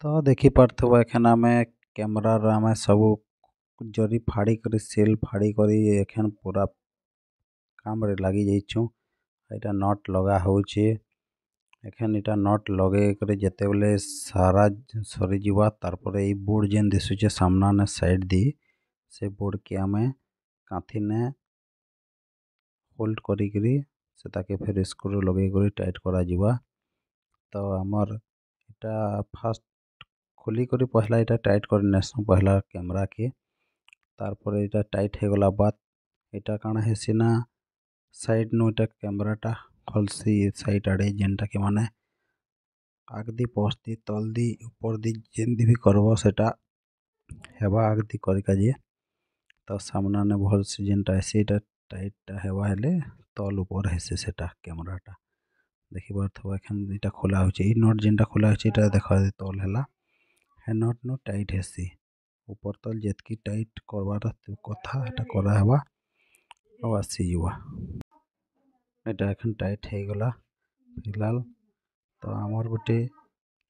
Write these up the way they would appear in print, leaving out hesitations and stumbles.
ତ ଦେଖିପାରୁଥିବ ଏଖେନ୍ ଆମେ କ୍ୟାମେରାର ଆମେ ସବୁ ଜରି ଫାଡ଼ି କରି ସିଲ୍ ଫାଡ଼ି କରି ଏଖେନ୍ ପୁରା କାମରେ ଲାଗି ଯାଇଛୁଁ। ଏଇଟା ନଟ୍ ଲଗା ହଉଛେ। ଏଖେନ୍ ଇଟା ନଟ୍ ଲଗେଇ କରି ଯେତେବେଲେ ସାରା ସରିଯିବା ତାର୍ ପରେ ଏଇ ବୋର୍ଡ଼ ଯେନ୍ ଦିଶୁଛେ ସାମ୍ନାନେ ସାଇଡ଼୍ ଦି ସେ ବୋର୍ଡ଼କେ ଆମେ କାନ୍ଥିନେ ହୋଲ୍ଡ କରିକିରି ସେଟାକେ ଫେର୍ ସ୍କ୍ରୁ ଲଗେଇ କରି ଟାଇଟ୍ କରାଯିବା। ତ ଆମର୍ ଇଟା ଫାର୍ଷ୍ଟ ଖୋଲିକରି ପହଲା ଇଟା ଟାଇଟ୍ କରି ନେସୁଁ ପହଲା କ୍ୟାମେରାକେ। ତାର୍ ପରେ ଇଟା ଟାଇଟ୍ ହେଇଗଲା ବାଦ୍ ଇଟା କାଣା ହେସି ନା ସାଇଡ଼୍ନୁ ଇଟା କ୍ୟାମେରାଟା ଖଲ୍ସି ସାଇଡ଼୍ ଆଡ଼େ ଯେନ୍ଟାକି ମାନେ ଆଗ୍ଦି ପଛ୍ଦି ତଲ୍ଦି ଉପର୍ଦି ଯେନ୍ତି ବି କର୍ବ ସେଟା ହେବା ଆଗ୍ଦି କରିକାଯେ ତ ସାମ୍ନାନେ ଭଲ୍ସେ ଯେନ୍ଟା ହେସି ଇଟା ଟାଇଟ୍ଟା ହେବା ହେଲେ ତଲ୍ ଉପର୍ ହେସି ସେଟା କ୍ୟାମେରାଟା। ଦେଖିପାରୁଥିବ ଏଖେନ୍ ଇଟା ଖୋଲା ହଉଛେ ଇ ନଟ୍ ଯେନ୍ଟା ଖୋଲା ହଉଛେ ଇଟା ଦେଖ ତଲ୍ ହେଲା ହେ ନଟ୍ନୁ ଟାଇଟ୍ ହେସି ଉପର୍ ତଲ୍ ଯେତ୍କି ଟାଇଟ୍ କର୍ବାର୍ କଥା ହେଟା କରାହେବା ଆଉ ଆସିଯିବା। ଏଟା ଏଖେନ୍ ଟାଇଟ୍ ହେଇଗଲା ଫିଲହାଲ୍। ତ ଆମର୍ ଗୁଟେ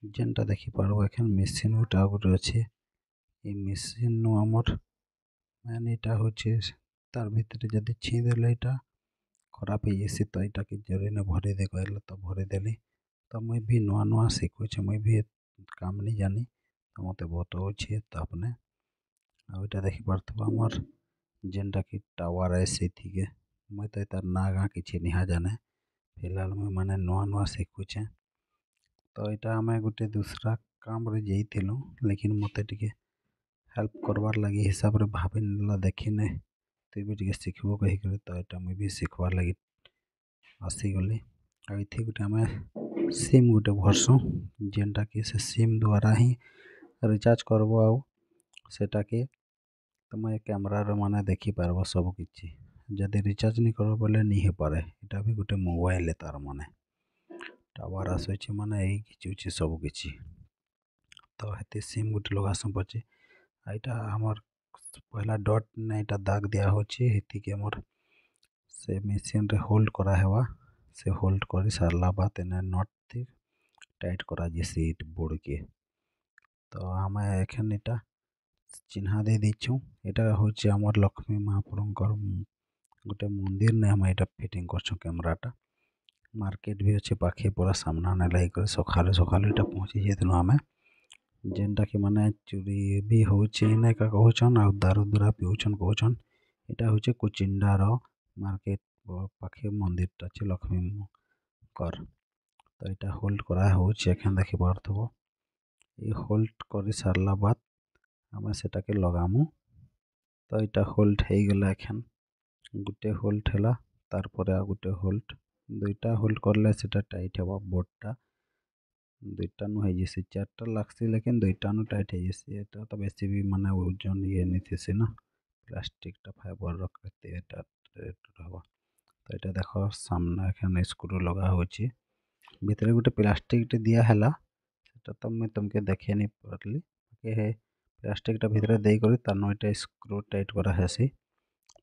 ଯେନ୍ଟା ଦେଖିପାର୍ବ ଏଖେନ୍ ମେସିନ୍ ଗୁଟେ ଆଉ ଗୁଟେ ଅଛେ। ଇ ମେସିନ୍ନୁ ଆମର୍ ମେନ୍ ଇଟା ହଉଛେ ତାର୍ ଭିତ୍ରେ ଯଦି ଛିଁ ଦେଲେ ଇଟା ଖରାପ୍ ହେଇଯାଏସି ତ ଇଟାକେ ଜରିନେ ଭରିଦେ କହେଲେ ତ ଭରିଦେଲି। ତ ମୁଇଁ ବି ନୂଆ ନୂଆ ଶିଖୁଛେ ମୁଇଁ ବି କାମ୍ ନି ଜାନି ତ ମତେ ବତଉଛେ ତ ଆପ୍ନେ। ଆଉ ଇଟା ଦେଖିପାରୁଥିବ ଆମର୍ ଯେନ୍ଟାକି ଟାୱାର୍ ଆଏସି ଏଥିକେ ମୁଇଁ ତ ତାର୍ ନାଁ ଗାଁ କିଛି ନିହା ଜାନେ। ଫିଲହାଲ୍ ମୁଇଁ ମାନେ ନୂଆ ନୂଆ ଶିଖୁଛେଁ। ତ ଇଟା ଆମେ ଗୁଟେ ଦୁସ୍ରା କାମ୍ରେ ଯାଇଥିଲୁ ଲେକିନ୍ ମତେ ଟିକେ ହେଲ୍ପ କର୍ବାର୍ ଲାଗି ହିସାବ୍ରେ ଭାବିନେଲା ଦେଖିନେ ତୁଇ ବି ଟିକେ ଶିଖ୍ବୁ କହିକରି ତ ଇଟା ମୁଇଁ ବି ଶିଖ୍ବାର୍ ଲାଗି ଆସିଗଲି। ଆଉ ଇଥି ଗୁଟେ ଆମେ ସିମ୍ ଗୁଟେ ଭର୍ସୁଁ ଯେନ୍ଟାକି ସେ ସିମ୍ ଦ୍ୱାରା ହିଁ ରିଚାର୍ଜ କର୍ବ ଆଉ ସେଟାକେ ତମେ କ୍ୟାମେରାର ମାନେ ଦେଖିପାର୍ବ ସବୁକିଛି। ଯଦି ରିଚାର୍ଜ ନି କର୍ବ ବୋଲେ ନି ହେଇପାରେ ଇଟା ବି ଗୁଟେ ମୋବାଇଲ୍ ତାର୍ ମାନେ ଟାୱାର୍ ଆସୁଛେ ମାନେ ଏଇ ଘିଚୁଛେ ସବୁକିଛି। ତ ହେତି ସିମ୍ ଗୁଟେ ଲଗାସୁଁ ପଛେ ଇଟା ଆମର୍ ପହଲା ଡଟ୍ନେ ଇଟା ଦାଗ୍ ଦିଆ ହଉଛେ ହେତିକି ଆମର୍ ସେ ମେସିନ୍ରେ ହୋଲ୍ଡ କରାହେବା। ସେ ହୋଲ୍ଡ କରି ସାର୍ଲା ବାଦ୍ ଏନେ ନଟ୍ ଥି ଟାଇଟ୍ କରାଯିସି ଇ ବୋର୍ଡ଼କେ। ତ ଆମେ ଏଖେନ୍ ଇଟା ଚିହ୍ନା ଦେଇ ଦେଇଛୁଁ। ଇଟା ହଉଛେ ଆମର୍ ଲକ୍ଷ୍ମୀ ମହାପ୍ରଭୁଙ୍କର୍ ଗୁଟେ ମନ୍ଦିର୍ନେ ଆମେ ଇଟା ଫିଟିଂ କରିଛୁଁ କ୍ୟାମେରାଟା। ମାର୍କେଟ୍ ବି ଅଛେ ପାଖେ ପୁରା ସାମ୍ନାନେ ଲାଗିକରି ସଖାଲୁ ସଖାଲୁ ଇଟା ପହଞ୍ଚି ଯାଇଥିଲୁ ଆମେ। ଯେନ୍ଟାକି ମାନେ ଚୋରି ବି ହଉଛେ ଇନେ ଏକା କହୁଛନ୍ ଆଉ ଦାରୁ ଦୁରା ପିଉଛନ୍ କହୁଛନ୍। ଇଟା ହଉଛେ କୁଚିଣ୍ଡାର ମାର୍କେଟ୍ ପାଖେ ମନ୍ଦିର୍ଟା ଅଛେ ଲକ୍ଷ୍ମୀଙ୍କର୍। ତ ଇଟା ହୋଲ୍ଡ କରା ହଉଛେ ଏଖେନ୍ ଦେଖିପାରୁଥିବ। ଇ ହୋଲ୍ଡ କରି ସାର୍ଲା ବାଦ୍ ଆମେ ସେଟାକେ ଲଗାମୁ। ତ ଇଟା ହୋଲ୍ଡ ହେଇଗଲା ଏଖେନ୍ ଗୁଟେ ହୋଲ୍ଡ ହେଲା ତାର୍ ପରେ ଆଉ ଗୁଟେ ହୋଲ୍ଡ ଦୁଇଟା ହୋଲ୍ଡ କଲେ ସେଟା ଟାଇଟ୍ ହେବା ବୋର୍ଡ଼ଟା। ଦୁଇଟାନୁ ହେଇଯିସି ଚାର୍ଟା ଲାଗ୍ସି ଲେକିନ୍ ଦୁଇଟାନୁ ଟାଇଟ୍ ହେଇଯିସି। ଏଟା ତ ବେଶୀ ବି ମାନେ ଓଜନ୍ ଇଏ ନି ଥିସି ନା ପ୍ଲାଷ୍ଟିକ୍ଟା ଫାଇବର୍ର କେତେ ଏଟା ରହେବା। ତ ଇଟା ଦେଖ ସାମ୍ନା ଏଖେନ୍ ସ୍କ୍ରୁ ଲଗା ହଉଛେ ଭିତ୍ରେ ଗୁଟେ ପ୍ଲାଷ୍ଟିକ୍ଟେ ଦିଆ ହେଲା ସେଟା ତ ମୁଇଁ ତମ୍କେ ଦେଖେଇ ନି ପାର୍ଲି ହେ ପ୍ଲାଷ୍ଟିକ୍ଟା ଭିତ୍ରେ ଦେଇକରି ତାର୍ନୁ ଇଟା ସ୍କ୍ରୁ ଟାଇଟ୍ କରାହେସି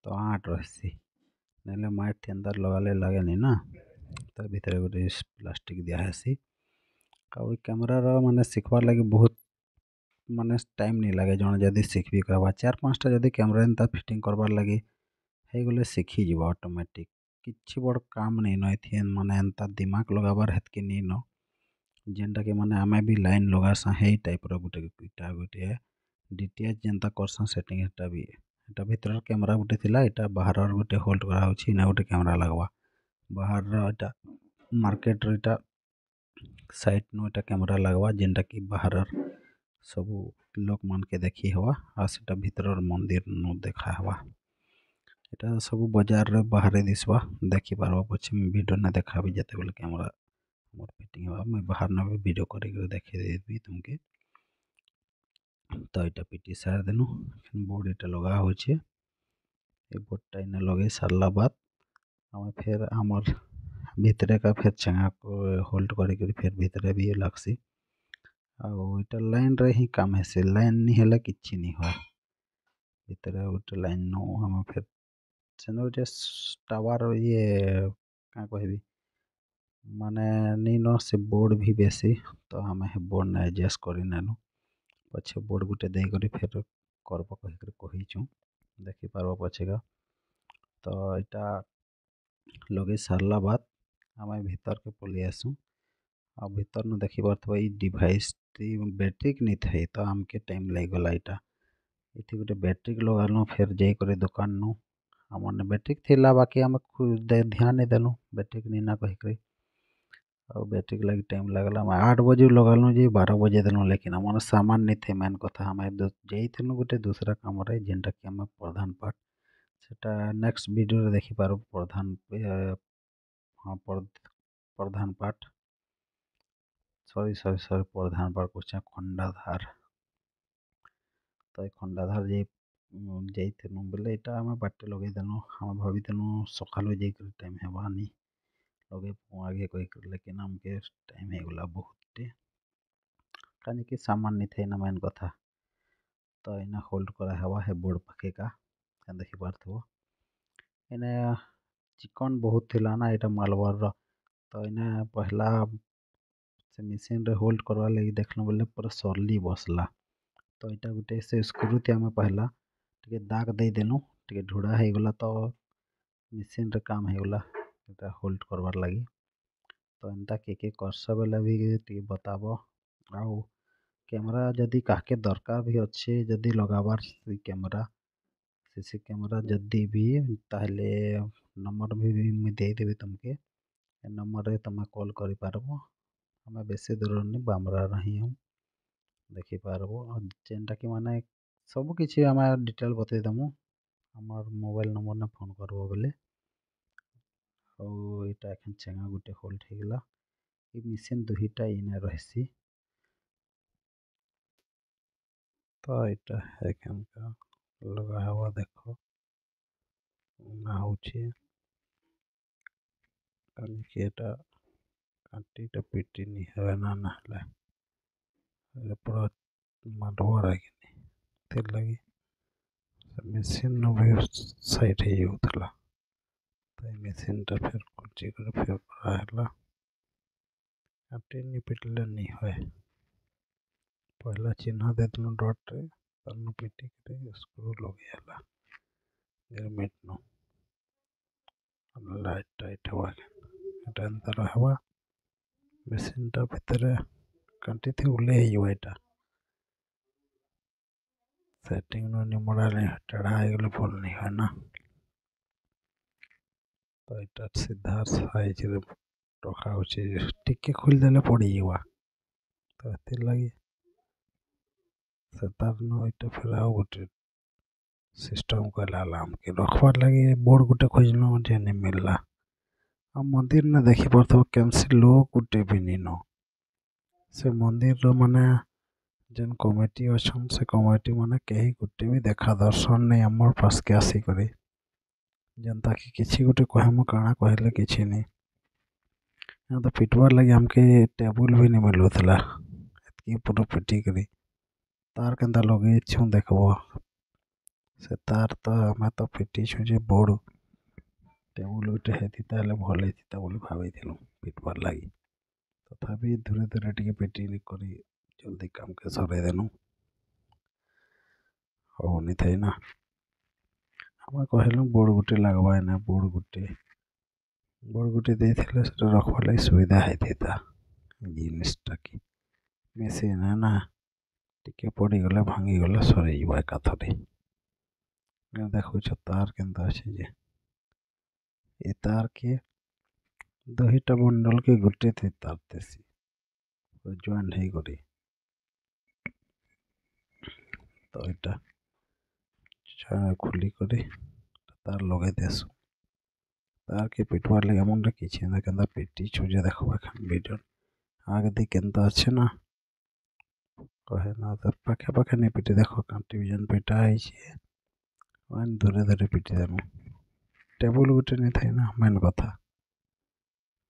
ତ ଆଁଟ୍ ରହେସି ନହେଲେ ମାଏଟ୍ ଏନ୍ତା ଲଗାଲେ ଲାଗେନି ନା। ତ ଭିତ୍ରେ ଗୁଟେ ପ୍ଲାଷ୍ଟିକ୍ ଦିଆହେସି। ଆଉ ଇ କ୍ୟାମେରାର ମାନେ ଶିଖ୍ବାର୍ ଲାଗି ବହୁତ୍ ମାନେ ଟାଇମ୍ ନି ଲାଗେ ଜଣେ ଯଦି ଶିଖ୍ବି କହେବା 4-5ଟା ଯଦି କ୍ୟାମେରା ଏନ୍ତା ଫିଟିଂ କର୍ବାର୍ ଲାଗି ହେଇଗଲେ ଶିଖିଯିବା ଅଟୋମେଟିକ୍। କିଛି ବଡ଼୍ କାମ୍ ନେଇନ ଏଥି ମାନେ ଏନ୍ତା ଦିମାଗ୍ ଲଗାବାର୍ ହେତ୍କି ନେଇନ। ଯେନ୍ଟାକି ମାନେ ଆମେ ବି ଲାଇନ୍ ଲଗାସାଁ ହେଇ ଟାଇପ୍ର ଗୁଟେ ଇଟା ଗୁଟେ DTH ଯେନ୍ତା କର୍ସନ୍ ସେଟିଂ ହେଟା ବି ଏଟା ଭିତ୍ରର୍ କ୍ୟାମେରା ଗୁଟେ ଥିଲା ଇଟା ବାହାରର୍ ଗୁଟେ ହୋଲ୍ଡ କରାହଉଛେ ଇନେ ଗୁଟେ କ୍ୟାମେରା ଲାଗ୍ବା। ବାହାର୍ର ଇଟା ମାର୍କେଟ୍ର ଇଟା ସାଇଟ୍ନୁ ଇଟା କ୍ୟାମେରା ଲାଗ୍ବା ଯେନ୍ଟାକି ବାହାରର୍ ସବୁ ଲୋକ୍ମାନ୍କେ ଦେଖି ହେବା ଆଉ ସେଟା ଭିତ୍ରର୍ ମନ୍ଦିର୍ନୁ ଦେଖା ହେବା। ଇଟା ସବୁ ବଜାର୍ରେ ବାହାରେ ଦିସ୍ବା ଦେଖିପାର୍ବ ପଛେ ମୁଇଁ ଭିଡ଼ିଓନେ ଦେଖାବି ଯେତେବେଲେ କ୍ୟାମେରା ଆମର୍ ଫିଟିଂ ହେବା ମୁଇଁ ବାହାର୍ନ ବି ଭିଡ଼ିଓ କରିକିରି ଦେଖେଇଦେବି ତମ୍କେ। ତ ଇଟା ପିଟି ସାରିଦେଲୁ ବୋର୍ଡ଼ ଇଟା ଲଗା ହଉଛେ। ଏ ବୋର୍ଡ଼ଟା ଇନେ ଲଗେଇ ସାର୍ଲା ବାଦ୍ ଆମେ ଫେର୍ ଆମର୍ ଭିତ୍ରେ ଏକା ଫେର୍ ଚେଙ୍ଗା ହୋଲ୍ଡ କରିକିରି ଫେର୍ ଭିତ୍ରେ ବି ଲାଗ୍ସି। ଆଉ ଇଟା ଲାଇନ୍ରେ ହିଁ କାମ୍ ହେସି ଲାଇନ୍ ନି ହେଲେ କିଛି ନି ହୁଏ। ଭିତ୍ରେ ଗୁଟେ ଲାଇନ୍ନୁ ଆମେ ଫେର୍ ସେନ ଗୁଟେ ଟାୱାର୍ ଇଏ କାଁ କହେବି ମାନେ ନିନ ସେ ବୋର୍ଡ଼ ବି ବେଶୀ ତ ଆମେ ହେ ବୋର୍ଡ଼ ने एडजस्ट କରି ନେଲୁ ପଛେ ବୋର୍ଡ଼ ଗୁଟେ ଦେଇକରି ଫେର୍ କର୍ବ କହିକରି କହିଛୁଁ ଦେଖିପାର୍ବ ପଛେକା ତ ଏଇଟା ଲଗେଇ ସାର୍ଲା ବାଦ୍ ଆମେ ଭିତର୍କେ ପଲେଇ ଆସୁଁ ଆଉ ଭିତର୍ନୁ ଦେଖିପାରୁଥିବ ଏଇ ଡିଭାଇସ୍ଟି ବ୍ୟାଟେରୀ ନି ଥାଇ ତ ଆମ୍କେ ଟାଇମ୍ ଲାଗିଗଲା ଏଇଟା ଏଠି ଗୋଟେ ବ୍ୟାଟେରୀ ଲଗାଲୁ ଫେର୍ ଯାଇକରି ଦୋକାନ୍ନୁ ଆମର୍ନେ ବ୍ୟାଟେରୀ ଥିଲା ବାକି ଆମେ ଧ୍ୟାନ୍ ନି ଦେଲୁ ବ୍ୟାଟେରୀ ନିନା କହିକରି ଆଉ ବ୍ୟାଟେରୀ ଲାଗି ଟାଇମ୍ ଲାଗ୍ଲା ଆମେ 8 ବଜେ ଲଗାଲୁ ଯେ 12 ବଜେଇ ଦେଲୁ ଲେକିନ୍ ଆମର୍ ସାମାନ୍ ନି ଥାଇ ମେନ୍ କଥା ଆମେ ଯାଇଥିଲୁ ଗୋଟେ ଦୁସରା କାମରେ ଯେନ୍ଟାକି ଆମେ ପ୍ରଧାନ ପାଟ୍ ସେଟା ନେକ୍ସଟ୍ ଭିଡ଼ିଓରେ ଦେଖିପାର୍ବ ହଁ ପ୍ରଧାନ ପାଟ୍ ସରି ପ୍ରଧାନ ପାଟ୍ କହୁଛେଁ ଖଣ୍ଡାଧାର୍ ତ ଏ ଖଣ୍ଡାଧାର୍ ଯାଇଥିଲୁ ବେଲେ ଏଇଟା ଆମେ ବାଟେ ଲଗେଇଦେଲୁ ଆମେ ଭାବିଥିଲୁ ସକାଳୁ ଯାଇକରି ଟାଇମ୍ ହେବାନି ଲଗେଇବୁ ଆଗେ କହିକରି ଲେକିନ୍ ଆମ୍କେ ଟାଇମ୍ ହେଇଗଲା ବହୁତ୍ଟେ କାଁଯେକି ସାମାନ୍ ନି ଥାଇନା ମେନ୍ କଥା ତ ଏଇନା ହୋଲ୍ଡ କରାହେବା ହେ ବୋର୍ଡ଼ ପାଖେକା ଦେଖିପାରୁଥିବ ଏନେ ଚିକନ୍ ବହୁତ୍ ଥିଲା ନା ଏଇଟା ମାର୍ବଲ୍ର ତ ଏଇନେ ପହେଲା ସେ ମେସିନ୍ରେ ହୋଲ୍ଡ କର୍ବାର୍ ଲାଗି ଦେଖ୍ଲୁ ବେଲେ ପୁରା ସର୍ଲି ବସ୍ଲା ତ ଏଇଟା ଗୁଟେ ସେ ସ୍କ୍ରୁଥି ଆମେ ପହେଲା ଟିକେ ଦାଗ୍ ଦେଇଦେଲୁ ଟିକେ ଢୁଡ଼ା ହେଇଗଲା ତ ମେସିନ୍ରେ କାମ୍ ହେଇଗଲା ଏଇଟା ହୋଲ୍ଡ କର୍ବାର୍ ଲାଗି ତ ଏନ୍ତା କିଏ କର୍ସ ବେଲେ ବି ଟିକେ ବତାବ ଆଉ କ୍ୟାମେରା ଯଦି କାହାକେ ଦର୍କାର୍ ବି ଅଛେ ଯଦି ଲଗାବାର୍ ସେ କ୍ୟାମେରା ସିସି କ୍ୟାମେରା ଯଦି ବି ତାହେଲେ ନମ୍ବର୍ ବି ମୁଇଁ ଦେଇଦେବି ତମ୍କେ ଏ ନମ୍ବର୍ରେ ତମେ କଲ୍ କରିପାର୍ବ ଆମେ ବେଶୀ ଦୂରର୍ ନି ବାମ୍ରାର ହିଁ ଦେଖିପାର୍ବ ଯେନ୍ଟାକି ମାନେ ସବୁକିଛି ଆମେ ଡିଟେଲ୍ ବତେଇଦେମୁ ଆମର୍ ମୋବାଇଲ୍ ନମ୍ବର୍ନେ ଫୋନ୍ କର୍ବ ବେଲେ ଆଉ ଏଇଟା ଏଖେନ୍ ଚେଙ୍ଗା ଗୁଟେ ହୋଲ୍ଡ ହେଇଗଲା ଇ ମେସିନ୍ ଦୁହିଟା ଇନେ ରହେସି ତ ଏଇଟା ଏଖେନ୍କା ଲଗା ହେବା ଦେଖ ନା ହଉଛେ କାଲିକି ଏଟା କାଣ୍ଟିଟା ପିଟିନି ହେବେ ନା ହେଲେ ପୁରା ମାଡ଼ୁଆର୍ ଆଗିନି ସେଥିର୍ଲାଗି ସେ ମେସିନ୍ନୁ ବି ସାଇଡ଼୍ ହେଇଯାଉଥିଲା ତ ଏ ମେସିନ୍ଟା ଫେର୍ ଖୁଲ୍ଚି କରି ଫେର୍ କରାହେଲା କାଣ୍ଟି ନି ପିଟ୍ଲେ ନି ହୁଏ ପହେଲା ଚିହ୍ନ ଦେଇଦେଲୁ ଡଟ୍ରେ ତାର୍ନୁ ପିଟିକରି ସ୍କ୍ରୁ ଲଗେଇ ହେଲା ଗିର୍ମିଟ୍ନୁ ଲାଇଟ୍ ଟାଇଟ୍ ହେବା ଏଟା ଏନ୍ତା ରହେବା ମେସିନ୍ଟା ଭିତ୍ରେ କାଣ୍ଟିଥି ଉଲେଇ ହେଇଯିବା ଏଇଟା ସେଟିଂନୁ ନିମଡ଼ା ଟେଢ଼ା ହେଇଗଲେ ଭଲ୍ ନି ହୁଏ ନା ତ ଏଇଟା ସିଧା ସାଇଜ୍ରେ ରଖାହଉଛେ ଟିକେ ଖୋଲିଦେଲେ ପଡ଼ିଯିବା ତ ହେଥିର୍ଲାଗି ସେ ତାର୍ନୁ ଏଇଟା ଫେର୍ ଆଉ ଗୁଟେ ସିଷ୍ଟମ୍ କଲା ହେଲା ଆମ୍କେ ରଖ୍ବାର୍ ଲାଗି ବୋର୍ଡ଼ ଗୁଟେ ଖୋଜ୍ଲୁ ଯେ ନି ମିଲ୍ଲା ଆଉ ମନ୍ଦିର୍ନେ ଦେଖିପାରୁଥିବ କେନ୍ସି ଲୋକ୍ ଗୁଟେ ବି ନିନ ସେ ମନ୍ଦିର୍ର ମାନେ ଯେନ୍ କମିଟି ଅଛନ୍ ସେ କମିଟି ମାନେ କେହି ଗୁଟେ ବି ଦେଖା ଦର୍ଶନ୍ ନାଇଁ ଆମର୍ ପାସ୍କେ ଆସିକରି ଯେନ୍ତାକି କିଛି ଗୁଟେ କହେମୁ କାଣା କହେଲେ କିଛି ନି ତ ପିଟ୍ବାର୍ ଲାଗି ଆମ୍କେ ଟେବୁଲ୍ ବି ନି ମିଲୁଥିଲା ଏତ୍କି ପୁରା ପିଟିକରି ତାର୍ କେନ୍ତା ଲଗେଇଛୁଁ ଦେଖ୍ବ ସେ ତାର୍ ତ ଆମେ ତ ପିଟିଛୁଁ ଯେ ବୋର୍ଡ଼ ଟେବୁଲ୍ ଗୁଟେ ହେଇଥିତା ହେଲେ ଭଲ୍ ହେଇଥିତା ବୋଲି ଭାବିଥିଲୁ ପିଟ୍ବାର୍ ଲାଗି ତଥାପି ଧୀରେ ଧୀରେ ଟିକେ ପିଟି କରି ଜଲ୍ଦି କାମ୍କେ ସରେଇଦେଲୁ ହଉନି ଥାଇନା ଆମେ କହେଲୁ ବୋର୍ଡ଼ ଗୁଟେ ଲାଗ୍ବା ଏନେ ବୋର୍ଡ଼ ଗୁଟେ ଦେଇଥିଲେ ସେଟା ରଖ୍ବାର୍ ଲାଗି ସୁବିଧା ହେଇଥିତା ଜିନିଷ୍ଟାକି ମେସିନ୍ ନା ଟିକେ ପଡ଼ିଗଲେ ଭାଙ୍ଗିଗଲେ ସରିଯିବା ଏକାଥରେ ଦେଖୁଛ ତାର୍ କେନ୍ତା ଅଛେ ଯେ ଏ ତାର୍ କେ ଦୁହିଟା ବଣ୍ଡଲ୍ କେ ଗୁଟେ ଥି ତାର୍ ଥିସି ଜଏଣ୍ଟ୍ ହେଇକରି ତ ଏଇଟା ଖୁଲିକରି ତାର୍ ଲଗେଇ ଦେସୁଁ ତାର୍ କେ ପିଟ୍ବାର୍ ଲାଗି ଆମର୍ନେ କିଛି ନା କେନ୍ତା ପିଟିଛୁ ଯେ ଦେଖ୍ବ ଏଖେନ୍ ଭିଡ଼ିଓ ଆଗ୍ଦି କେନ୍ତା ଅଛେ ନା କହେନା ତ ପାଖେ ନି ପିଟି ଦେଖ କାଣ୍ଟି ବି ଯେନ୍ ପିଟା ହେଇଛେ ଧୀରେ ଧୀରେ ପିଟିଦେମୁ ଟେବୁଲ୍ ଗୁଟେ ନି ଥାଇନା ମେନ୍ କଥା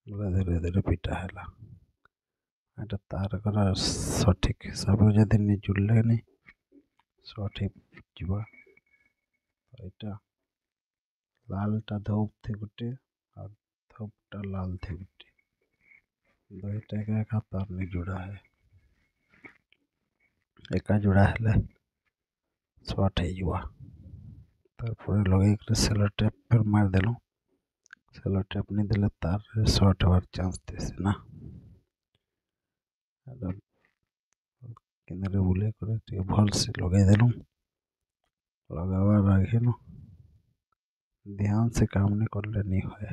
ଧୀରେ ଧୀରେ ପିଟା ହେଲା ଏଟା ତାର୍ ଗଲା ସଠିକ୍ ହିସାବରେ ଯଦି ନି ଜୁଡ଼୍ଲେ ନି ସଠିକ୍ ଯିବା ଏଇଟା ଲାଲ୍ଟା ଧୂପ୍ ଥି ଗୁଟେ ଆଉ ଧୂପ୍ଟା ଲାଲ୍ ଥି ଗୁଟେ ଦୁଇଟା ଏକା ତାର ନି ଯୋଡ଼ା है एका जोड़ा हेले शॉर्ट हो तारपर लगे सेलो टेप फिर मार देलु सेलो टेप नहीं देले तार शॉर्ट हवार चांस थे ना किनारे बुले करे भल से लगे देलु लगावार आगे न ध्यान से काम नहीं करले नहीं होए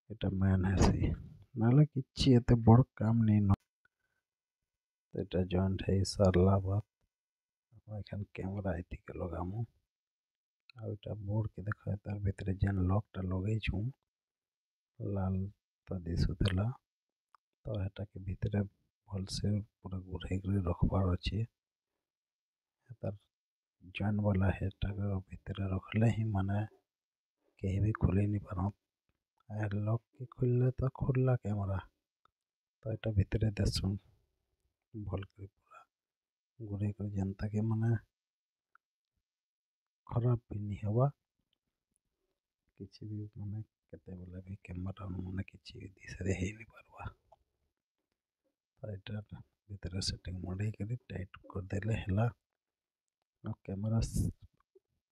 एटा मेन है सही नाले किछि एते बड़ काम नहीं न एटा जॉइंट है सरला बात एखान कैमरा एतिके लगामु आ एटा बोर्ड के देखा तार भीतर जेन लॉक टा लगे छु लाल तो दिसुतला तो एटा के भीतर भल से पूरा घुराई कर रखबार अछि तार जॉइंट वाला हेटा के भीतर रखले ही माने कहीं भी खुले नहीं पारो लॉक के खुलले तो खुलला कैमरा तो एटा भीतर देसु भल कर पूरा घुराई कर जनता के माने खराब भी नहीं हवा किसी भी माने केते बोले भी कैमरा माने किसी दिसरे हे नहीं पारवा तो एटा भीतर सेटिंग मडे कर टाइट कर देले हला कैमरा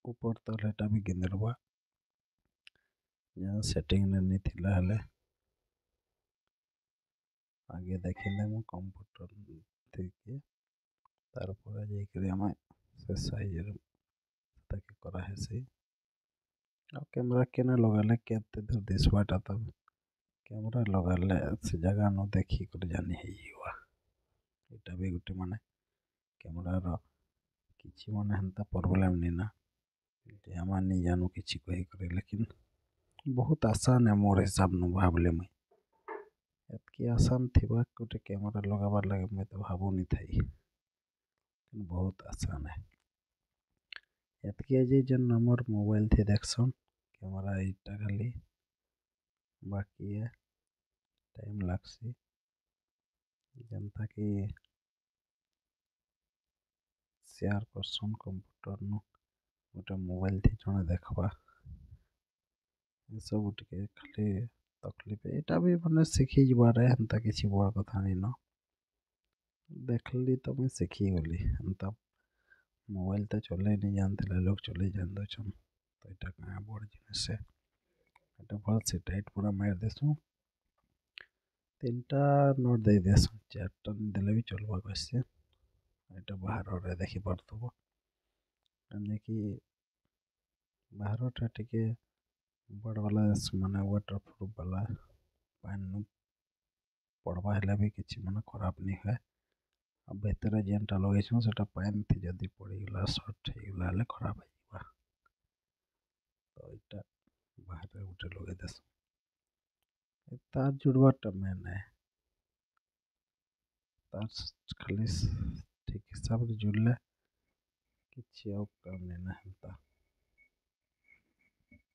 ऊपर तले एटा भी गिनरवा जहाँ सेटिंग नहीं थिला हले आगे देखिले मु कंप्यूटर देखिए तारपर जाइकरी आम से साइज ताकि करा है से कैमरा केने लगाले केते दूर दिसवाटा तब कैमरा लगाले से जगह न देखी कर जानी है युवा एटा भी गुटे माने कैमरा रो किछि माने हंता प्रॉब्लम नहीं ना हम नहीं जानू किछि कही करे लेकिन बहुत आसान है मोर हिसाब न भाबले मैं एतकी आसान थिबा गोटे कैमरा लगाबार लगे मैं तो भाबू नहीं थई बहुत आसान है एतकी जे जन नंबर मोबाइल थे देखसन कैमरा इटा खाली बाकी है टाइम लागसी जनता की शेयर करसन कंप्यूटर न गोटे मोबाइल थी जने देखबा ये सब उठके खाली तकलीफ एटा भी माने सीखी जबारे हंता किछि बड़ कथा नहीं न देखली तो मैं सीखी गली हंता मोबाइल तो चले नहीं जानते लोग चले जान दछन तो एटा कहाँ बड़ जिनिस है एटा भल से टाइट पूरा मार देसु तीनटा नोट दे देसु चारटा देले भी चलबा कैसे एटा बाहर रे देखि पड़तबो कि बाहरटा टिके बड़ वाला माने वाटर प्रूफ वाला पानी पड़वा हेले भी किछि माने खराब नहीं है अब भीतर जेनटा लगे सेटा पानी थी जदि पड़गला सर्ट होगला हेले खराब हो तो यहाँ बाहर गोटे लगे देस तार जुड़वाटा मेन है तार खाली ठीक हिसाब से जुड़ले किछि काम नहीं ना हेता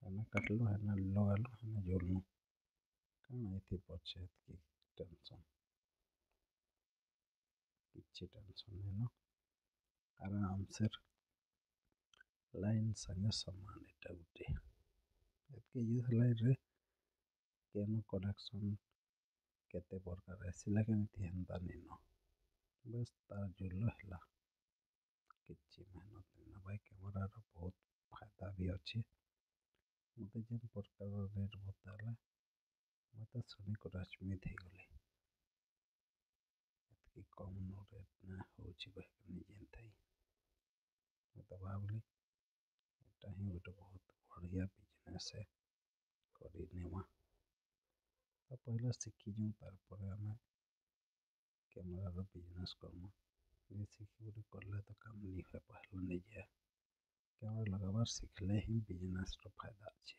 है काटलु है लगालु है जोड़लु कौन ये पचे की टेंशन किछि टेंशन नहीं ना आराम से लाइन संगे समान एटा गुटे एतके यूज लाइन रे केनो कनेक्शन केते प्रकार आसिला केमती हेंता नहीं न बस तार जुड़लो हेला किछि मेहनत नहीं ना भाई कैमरा रो बहुत फायदा भी अच्छी मते जेन प्रकार रेट बताले मते सुनी को राजमीत हे गले एतकी कम नो रेट ना होछि बहनी जेन थई मते भाबली एटा ही गोटे बहुत बढ़िया बिजनेस है करी नेमा तो पहले सीखी जाऊँ तारपर आम कैमरा बिजनेस करूँ ये सीखी गोटे कले तो काम नहीं है पहले नहीं जाए कैमरा लगाबार शिखले ही बिजनेस फायदा अच्छे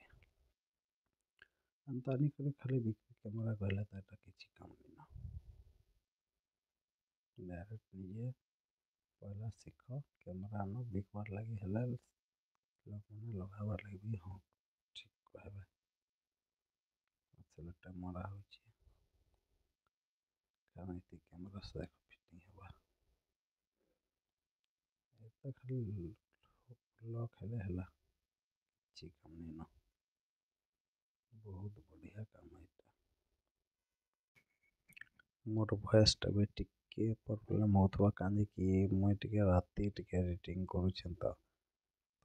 अंतानी करे खाली बिक्री कैमरा कहले तो एटा किछि काम नहीं ना डायरेक्ट निजे पहला सीख कैमरा न बिकबार लगी हेले लोग मैंने लगाबार लगी भी हाँ ठीक कहबे सेलेक्ट मरा होछि कारण इति कैमरा से फिटिंग हेबा एटा खाली लॉक हेले हला किछि काम नहीं ना बहुत बढ़िया काम है। मोर ଭଏସ୍ଟା ବି ଟିକେ ପ୍ରୋବ୍ଲେମ୍ ହେଉଥିବା କାହିଁକି ମୁଇଁ ଟିକେ ରାତି ଟିକେ ଏଡ଼ିଟିଂ କରୁଛେଁ ତ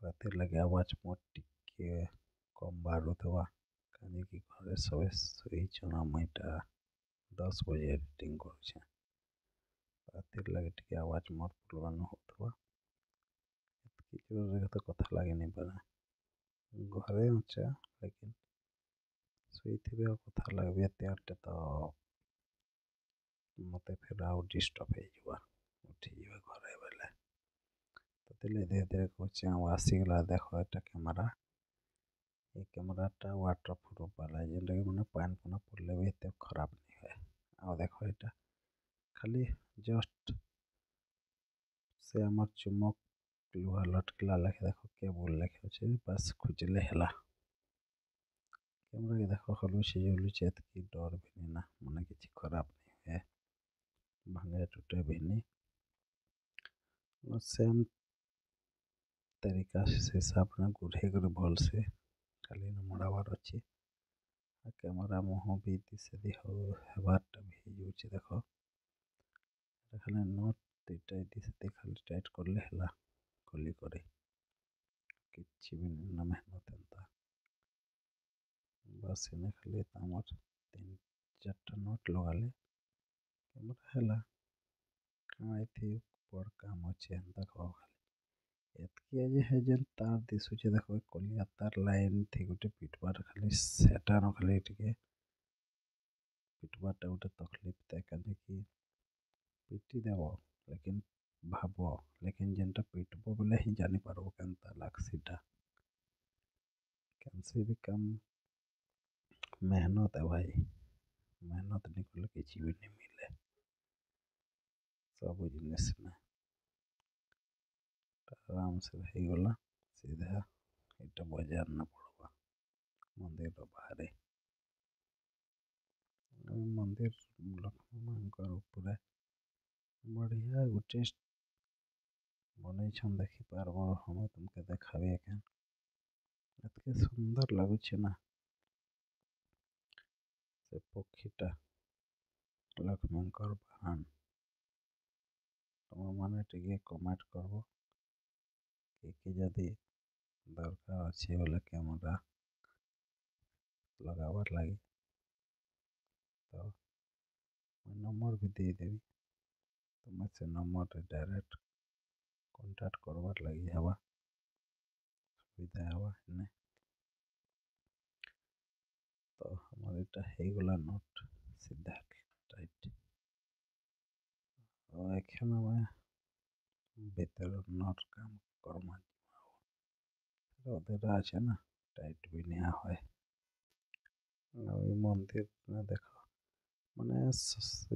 ରାତିର୍ ଲାଗି ଆବାଜ୍ ମୋର୍ ଟିକେ କମ୍ ବାହାରୁଥିବା କାହିଁକି ଘରେ ସବେ ଶୋଇଛନ୍ ଆଉ ମୁଇଁଟା 10 ବଜେ ଏଡ଼ିଟିଂ କରୁଛେଁ ରାତିର୍ ଲାଗି ଟିକେ ଆବାଜ୍ ମୋର୍ ପ୍ରୋବ୍ଲେମ୍ ହେଉଥିବା ଏତ୍କି ଜୋର୍ରେ ତ କଥା ଲାଗିନି ପାରେ ଘରେ ଅଛେ ଲେକିନ୍ ଶୋଇଥିବି ଆଉ କଥା ଲାଗିବି ଏତେ ଆଡ଼୍ଟେ ତ ମତେ ଫେର୍ ଆଉ ଡିଷ୍ଟର୍ବ ହେଇଯିବା ଉଠିଯିବେ ଘରେ ବେଲେ ସେଥିର୍ଲାଗି ଧୀରେ ଧୀରେ କହୁଛେଁ ଆଉ ଆସିଗଲା ଦେଖ ଏଟା କ୍ୟାମେରା ଏ କ୍ୟାମେରାଟା ୱାଟର୍ ପ୍ରୁଫ୍ ବାଲା ଯେନ୍ଟାକି ମାନେ ପାଏନ୍ ପୁନା ପଡ଼୍ଲେ ବି ଏତେ ଖରାପ୍ ନି ହୁଏ ଆଉ ଦେଖ ଏଟା ଖାଲି ଜଷ୍ଟ୍ ସେ ଆମର୍ ଚୁମକ୍ ଲୁହା ଲଟ୍କିଲା ଲେଖେ ଦେଖ କେବୁଲ୍ ଲେଖେ ଅଛେ ବାସ୍ ଖୁଜ୍ଲେ ହେଲା କ୍ୟାମେରାକେ ଦେଖ ହଲୁଛେ ଜଲୁଛେ ଏତ୍କି ଡର୍ ବି ନି ନା ମାନେ କିଛି ଖରାପ୍ ନି ହୁଏ ଭାଙ୍ଗେ ଟୁଟେ ବି ନି ସେମ୍ ତରିକା ସେ ହିସାବ୍ରେ ଗୁରେଇ କରି ଭଲ୍ସେ ଖାଲି ଇନ ମଡ଼ାବାର୍ ଅଛେ ଆଉ କ୍ୟାମେରା ମୁହଁ ବି ଦିସେ ଦି ହେବାର୍ଟା ବି ହେଇଯାଉଛେ ଦେଖ ଏଟା ଖାଲି ନଟ୍ ଦୁଇଟା ଦିସେ ଖାଲି ଟାଇଟ୍ କର୍ଲେ ହେଲା ଖୋଲି କରି କିଛି ବି ନା ମେହନତ୍ ଏନ୍ତା बस इन्हें खाली आमर 3-4टा नट लगाले कैमरा हैला कहाँ एथि बड़ काम अच्छे एंता कह खाली एतकी आज है जेन तार दिशुचे देखो कलिया तार लाइन थी गोटे पिटवार खाली सेटार खाली टिके पिटवारटा गोटे तकलीफ था कि पिटी देव लेकिन भाव लेकिन जेनटा पिटब बोले ही जानी पारबो केनता लागसीटा कैंसी भी काम मेहनत है भाई मेहनत नहीं कले किसी भी नहीं मिले सब जिनिस में आराम से हो गला सीधा यहाँ बाजार न पड़वा मंदिर बाहर मंदिर लक्ष्मी माँ ऊपर बढ़िया गोटे बनई देखी पार्ब हम तुमके देखाबी एके एतके सुंदर लगुचे ना से पक्षीटा लक्ष्मी बाहन तुम मैंने टिके कमेंट करब कि जदि दरकार अच्छे बोले कैमरा लगावार लगी तो नंबर भी दे देवी तुम्हें से नंबर डायरेक्ट कांटेक्ट करवार लगी हवा सुविधा हवा इन्हें तो हमारे हो गला नोट सीधा टाइट और एक भीतर नट काम करमा रौदेरा আছে ना टाइट भी नहीं है मंदिर में देख माने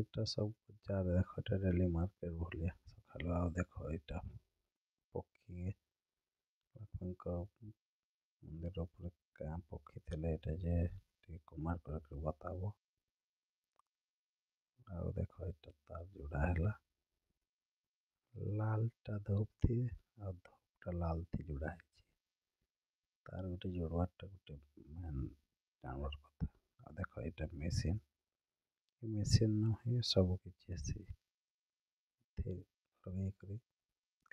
এটা सब जा देख डेली मार्केट भलिया सकाल देख यहाँ पक्षी मंदिर क्या पक्षी थे ये कुमार कर बताब आ देख यहाँ तार जोड़ा है लालटा धूप थी और धूपटा लाल थी जोड़ा है तार गोटे जोड़वारटा गोटे मेन जानवर कथा देख यहाँ मेसीन मेसीन न हुए सब किसी लगे कर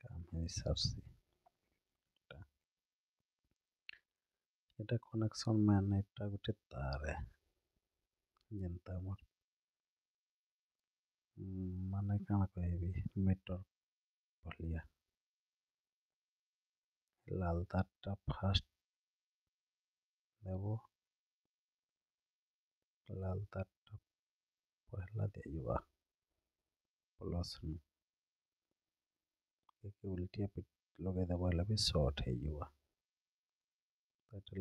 काम हो सारसी এটা कनेक्शन मैन এটা गोटे तार है जेनता माने काना कहबी मीटर भलिया लाल तारटा फास्ट देव लाल तारटा पहला दिजा प्लस उल्टिया लगे देव भी सर्ट हो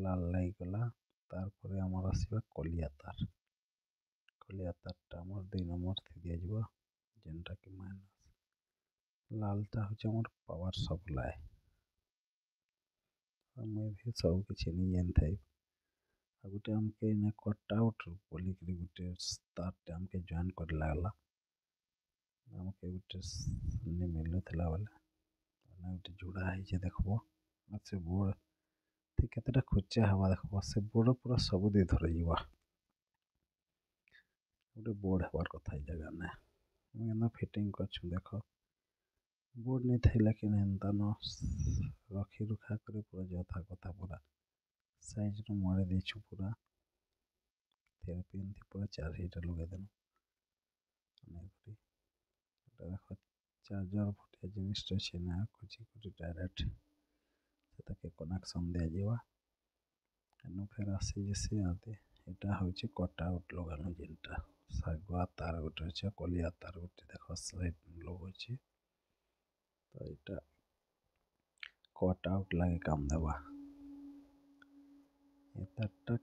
लाल लगिगला तार आमर आसवा कलिया तारटा आमर 2 नंबर थी दिजा जेनटा कि माइनस लालटा हूँ पावर सप्लाई मुझे भी सब किसी नहीं जानते गोटे आमके कट आउट बोलिक गोटे तारटे आमके जॉइन कर लगला आमके गोटे नहीं मिलूला बोले गोटे जोड़ा है देखब से बोर्ड थी केतेटा खोचा हवा देखब से बोर्ड पूरा सब दे धर ଗୋଟେ ବୋର୍ଡ଼ ହେବାର୍ କଥା ଏ ଜାଗାନେ ମୁଇଁ ଏନ୍ତା ଫିଟିଂ କରିଛୁଁ ଦେଖ ବୋର୍ଡ଼ ନେଇ ଥାଇଲା କି ଏନ୍ତା ନ ରଖି ରୁଖା କରି ପୁରା ଯଥା କଥା ପୁରା ସାଇଜ୍ରୁ ମଡ଼େଇ ଦେଇଛୁ ପୁରା ଥେରାପି ଏମିତି ପୁରା ଚାରିଟା ଲଗେଇଦେଲୁ ନେଇକରି ଏଟା ଦେଖ ଚାର୍ଜର ଭଳିଆ ଜିନିଷଟେ ଅଛି ନା ଖୁଚି ଡାଇରେକ୍ଟ ସେଟାକେ କନେକ୍ସନ୍ ଦିଆଯିବା ଏନୁ ଫେର୍ ଆସିଯିସି ଆଦି ଏଇଟା ହେଉଛି କଟ୍ ଆଉଟ୍ ଲଗାନୁ ଯେନ୍ଟା ଶାଗୁଆ ତାର ଗୋଟେ ଅଛେ କଲିଆ ତାର ଗୋଟେ ଦେଖ ସାଇଡ୍ ଲଗଉଛି ତ ଏଇଟା କଟ୍ ଆଉଟ୍ ଲାଗି କାମ ଦେବା ଏ ତାରଟା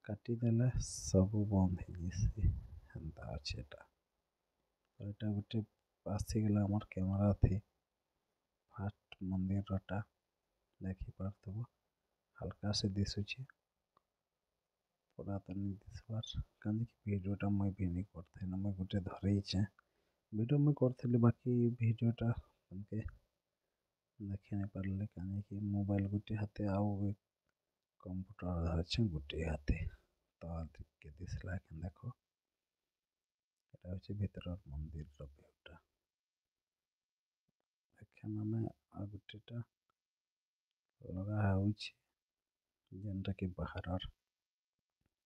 କାଟିଦେଲେ ସବୁ ବନ୍ଦ ହେଇଯିସି ହେନ୍ତା ଅଛି ଏଟା ତ ଏଇଟା ଗୋଟେ ଆସିଗଲା ଆମର କ୍ୟାମେରା ଥି ଫାଷ୍ଟ ମନ୍ଦିରଟା ଦେଖିପାରୁଥିବ ହାଲକା ସେ ଦିଶୁଛି ପୁରାତନ ଦିଶବାର କାହିଁକି ଭିଡ଼ିଓଟା ମୁଇଁ ବି ନି କରିଥାଇ ମୁଇଁ ଗୋଟେ ଧରେଇଛେ ଭିଡ଼ିଓ ମୁଇଁ କରିଥିଲି ବାକି ଭିଡ଼ିଓଟା ତମକେ ଦେଖି ନାଇଁ ପାରିଲେ କାହିଁକି ମୋବାଇଲ ଗୋଟେ ହାତେ ଆଉ କମ୍ପ୍ୟୁଟର ଧରିଛେ ଗୋଟିଏ ହାତେ ତ ଟିକେ ଦିଶଲା କେନ୍ ଦେଖ ଏଟା ହେଉଛି ଭିତରର ମନ୍ଦିରର ଭିଉଟା ଏଖାନେ ଆମେ ଆଉ ଗୋଟେଟା ଲଗା ହେଉଛି ଯେନ୍ଟାକି ବାହାରର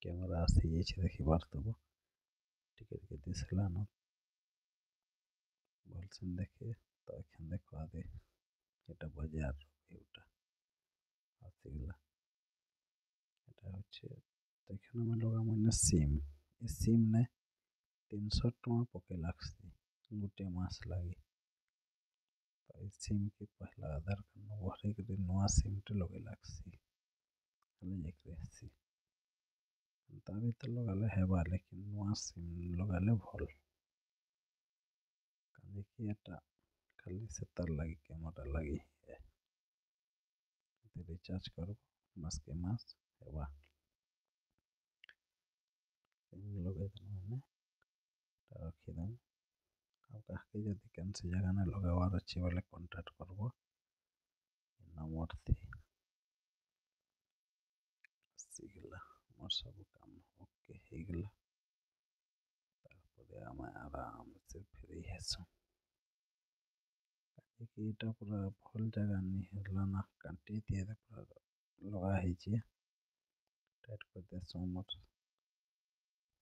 କ୍ୟାମେରା ଆସିଯାଇଛି ଦେଖିପାରୁଥିବ ଟିକେ ଟିକେ ଦିଶଲାନ ଭଲସେ ଦେଖେ ତ ଏଖାନେ ଦେଖ ଆଦେ ଏଟା ବଜାର ଭିଉଟା ଆସିଗଲା ଏଟା ହେଉଛି ତ ଏଖାନେ ଆମେ ଲଗାମୁ ସିମ୍ ଏ ସିମ୍ ନେ 300 ଟଙ୍କା ପକେ ଲାଗ୍ସି ଗୋଟେ ମାସ ଲାଗି ତ ଏ ସିମ୍ କି ପହଲା ଆଧାର କାର୍ଡ଼ ଭରିକରି ନୂଆ ସିମ୍ଟେ ଲଗେଇ ଲାଗ୍ସି ହେଲେ ଯାଇକରି ଆସି ତା ଭିତରେ ଲଗାଲେ ହେବା ଲେକିନ୍ ନୂଆ ସିମ୍ ଲଗାଲେ ଭଲ୍ କାହିଁକି ଏଟା ଖାଲି ସେତାର ଲାଗି କ୍ୟାମେରା ଲାଗି ରିଚାର୍ଜ କର ମାସକେ ମାସ ହେବା ଲଗେଇଦେଲୁ ମାନେ ରଖିଦେମୁ ଆଉ କାହାକେ ଯଦି କେନ୍ସି ଜାଗାନେ ଲଗାବାର ଅଛି ବୋଲେ କଣ୍ଟାକ୍ଟ କରବ ନମ୍ବର ଥି ଆସିଗଲା ମୋର ସବୁ କାମ ଓକେ ହେଇଗଲା ତାପରେ ଆମେ ଆରାମସେ ଫ୍ରି ହେସୁଁ କାହିଁକି ଏଇଟା ପୁରା ଭଲ୍ ଜାଗା ନି ହେଲା ନା କାଟି ଦିଏ ପୁରା ଲଗା ହେଇଛି ଟାଇଟ୍ କରିଦେସୁଁ ଆମର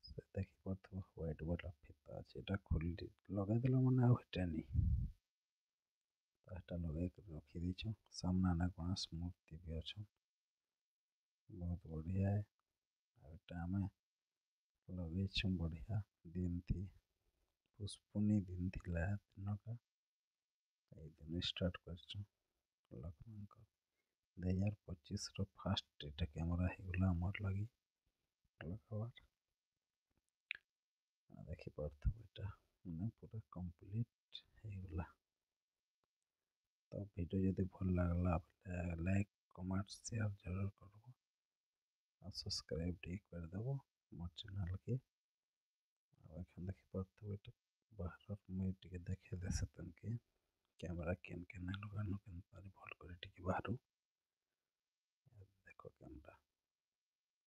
ସେ ଦେଖିପାରୁଥିବ ହ୍ୱାଇଟ୍ ବାଲା ଫିତା ଅଛି ଏଟା ଖୋଲି ଲଗେଇଦେଲା ମାନେ ଆଉ ହଟେନି ତ ଏଟା ଲଗେଇକରି ରଖିଦେଇଛୁଁ ସାମ୍ନାନେ ଗଣେଶ ମୂର୍ତ୍ତି ବି ଅଛନ୍ ବହୁତ ବଢ଼ିଆ ଆଉ ଏଟା ଆମେ ଲଗେଇଛୁଁ ବଢ଼ିଆ ଦିନଥି ପୁଷ୍ପୁନି ଦିନ ଥିଲା ଦିନଟା ଏଇ ଦିନ ଷ୍ଟାର୍ଟ କରିଛୁଁ ଲକ୍ଷ୍ମୀଙ୍କ 2025ର ଫାଷ୍ଟ ଏଟା କ୍ୟାମେରା ହେଇଗଲା ଆମର ଲାଗି ଲଗାବାର ଦେଖିପାରୁଥିବ ଏଇଟା ମାନେ ପୁରା କମ୍ପ୍ଲିଟ୍ ହେଇଗଲା ତ ଭିଡ଼ିଓ ଯଦି ଭଲ ଲାଗଲା ବୋଲେ ଲାଇକ୍ କମେଣ୍ଟ ସେୟାର ଜରୁର କରବ ଆଉ ସବସ୍କ୍ରାଇବ୍ ଟିକେ କରିଦେବ ମୋ ଚ୍ୟାନେଲ୍କେ ଆଉ ଏଖାନେ ଦେଖିପାରୁଥିବ ଏଇଟା ବାହାରର ମୁଇଁ ଟିକେ ଦେଖେଇଦେସି ତମକେ